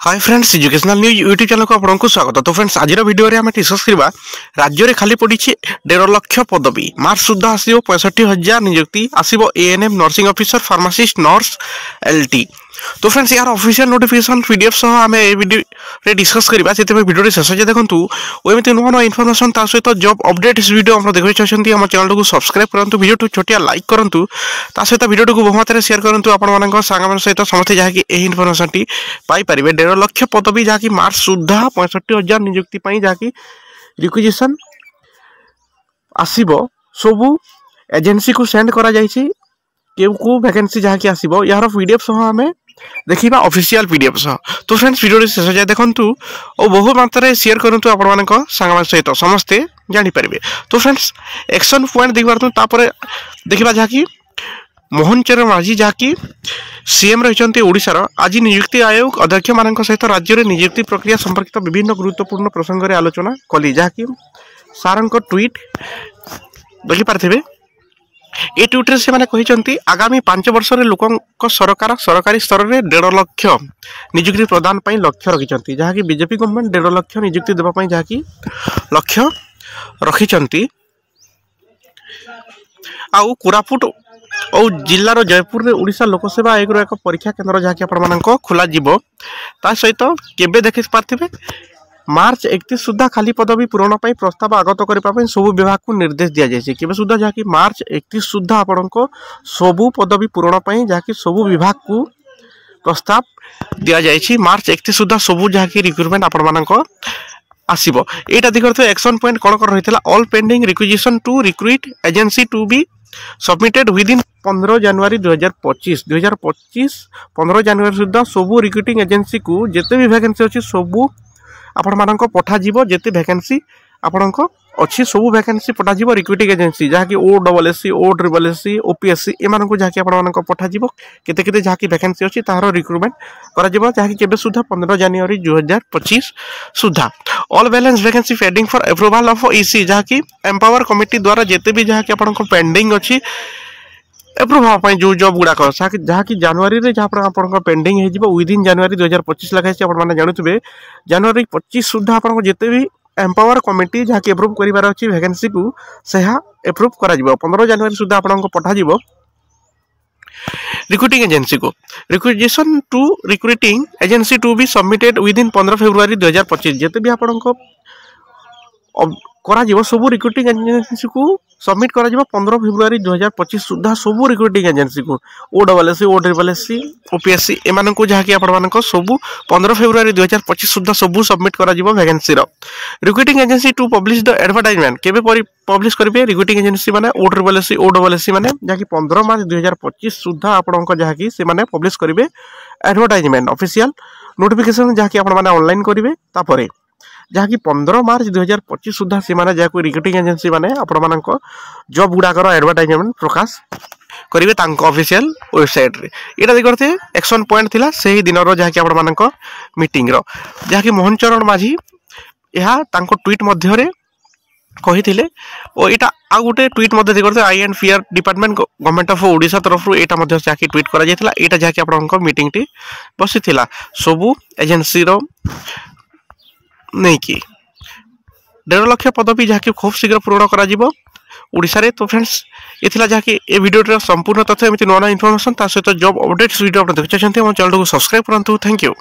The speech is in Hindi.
Hi friends, educational news YouTube channel को आपको स्वागत। तो फ्रेंड्स, आज वीडियो रे आम डिस्कस करबा राज्य रे खाली पड़ी 1.5 लाख पदवी मार्च सुधा आसीबो 65,000 नियुक्ति आसीबो ANM nursing officer pharmacist nurse LT. तो फ्रेंड्स, यार ऑफिशियल नोटिफिकेशन पीडीएफ सह आम ए वीडियो रे डिस्कस करबा से वीडियो रे शेष जे देखंतु ओएमती नुआ नुआ इनफॉरमेशन ता सहित जॉब अपडेट इस वीडियो हम देखै छथि। हम चैनल को सब्सक्राइब करंतु, वीडियो टू छोटिया लाइक करंतु, ता सहित वीडियो को बहुमात्रा शेयर करंतु आपण मानक सांग सहित समस्त जहा कि एही इनफॉरमेशन टी पाई परिबे। 1.5 लाख पदवी जहा कि मार्च सुधा 65,000 नियुक्ति पई जहा कि रिक्विजिशन आसीबो सबु एजेंसी को सेंड करा जायछि। केउ वैकेंसी जहा कि आसीबो यार पीडीएफ सह हमें देखिबा ऑफिशियल पीडीएफ सह। तो फ्रेंड्स, वीडियो रे शेष जाय देखंतु और बहु मात्रा शेयर करंतु आपण मानक सांग सहित समस्त जानि परिबे। तो फ्रेंड्स, एक्शन पॉइंट देखि परतु तापर देखिबा जहा कि मोहन चरण माझी जहा कि सीएम रही ओडिशार आज नियुक्ति आयोग अध्यक्ष मान सहित राज्य में नियुक्ति प्रक्रिया संपर्कित विभिन्न गुरुत्वपूर्ण प्रसंग में आलोचना कली। जहाँकि सार ट्वीट देखिपारे ये ट्वीट से कहते आगामी 5 वर्ष लोक सरकारी स्तर में 1.5 लाख नियुक्ति प्रदान पर लक्ष्य रखिंट। जहाँकि बीजेपी गवर्नमेंट 1.5 लाख नियुक्ति देवाई जहाँकि लक्ष्य रखिंट। आउ कोरापुट और जिलार जयपुर में ओडिशा लोकसेवा आयोग एक परीक्षा केन्द्र जहाँकि आपको खोल सहित केबे देखि पार्थिबे मार्च 31 सुधा खाली पदवी पूरण पर प्रस्ताव आगत करने सबू विभाग को निर्देश दि जाए। केबे सुधा जहाँकि मार्च 31 सुधा आपको सबू पदवी पूरण पर जहाँकि सबू विभाग को प्रस्ताव दि जाए। मार्च 31 सुधा सबू जहाँकि रिक्रुटमेंट आपण आसीबो। एटा देखते एक्शन पॉइंट कौन कर रही all pending requisition to recruit agency to be submitted within 15 जनवरी 2025 15 जनवरी सुधा सबू रिक्रुटिंग एजेंसी को जिते भी वैकेंसी अच्छी सबू आपण मानक पठाजिबो। जेते वैकेंसी आपणको अच्छी सबू वैकेंसी पठाजिबो रिक्रुटिंग एजेंसी जहाँकि OSSC OSSC OPSC एमान को जहाँकि आपण मानक पठाजिबो केते केते जहाँकि वैकेंसी अच्छी तार रिक्रुटमेंट करा जिवो। जहाँकि केबे सुधा 15 जनवरी 2025 सुधा all balance vacancy pending for approval of EC जहाँकि एम्पावर कमिटी द्वारा जेते भी जहाँकि आपणको पेंडिंग अच्छी एप्रूव हाँ जो जॉब गुड़ाक जहाँकि जनवरी में जहाँ आप पेंडिंग हो विदिन जनवरी 2025 लगे आपने जानते जनवरी 25 सुधा आपको जिते भी एम्पावर कमिटी जहाँकि एप्रूव करार अच्छी वैकेंसी को सहा एप्रूव कर 15 जनवरी सुधा आपको पठाଯିव रिक्रुटिंग एजेंसी को। Requisition to recruiting agency to be submitted within 15 February 2025 जिते भी आपको करा सबू रिक्रुटिंग एजेंसी को सबमिट करा 15 फेब्रुआरी 2025 सुधा सबू रिक्रुटिंग एजेंसी को OSSC OSSC OPSC एमान को जहाँकि आपको सबू 15 फेब्रुआरी 2025 सुधा सबू सबमिट करा vacancy recruiting agency to publish the advertisement केबे पब्लिश करेंगे रिक्रुटिंग एजेंसी मैंने OSSC मैंने जहाँकि 15 मार्च 2025 सुधा आपको जहाँकि से मैंने पब्लिश करेंगे एडवर्टाइजमेंट ऑफिशियल नोटिफिकेशन जहाँकि ऑनलाइन करेंगे तापर जहाँकि 15 मार्च 2025 सुधा से जहाँ रिक्रुटिंग एजेंसी मैंने आपण जॉब गुड़ाकर एडवर्टाइजमेंट प्रकाश करेंगे ऑफिशियल वेबसाइट रे। यहाँ देखते एक्शन पॉइंट थिला से दिन जहाँकि आपण मीटिंग जहाँकि मोहन चरण माझी यह ट्वीट मध्य कही और यहाँ आ गोटे ट्वीट देखते INPR department government of Odisha तरफ यहाँ जहाँकि ट्वीट करा यहाँ जहाँकि आप मीटिंग टी बसी सबू एजेंसी नहीं कि 1.5 लाख पदवी जहाँकि खूब शीघ्र पूरण करा ओडिशा रे। तो फ्रेंड्स, ये थिला जहाँकि ए वीडियो संपूर्ण तथ्य एमती नुआ नुआ इनफॉरमेशन ता सहित जॉब अपडेट्स वीडियो आप देखते चैनल को सब्सक्राइब करंतु। Thank you.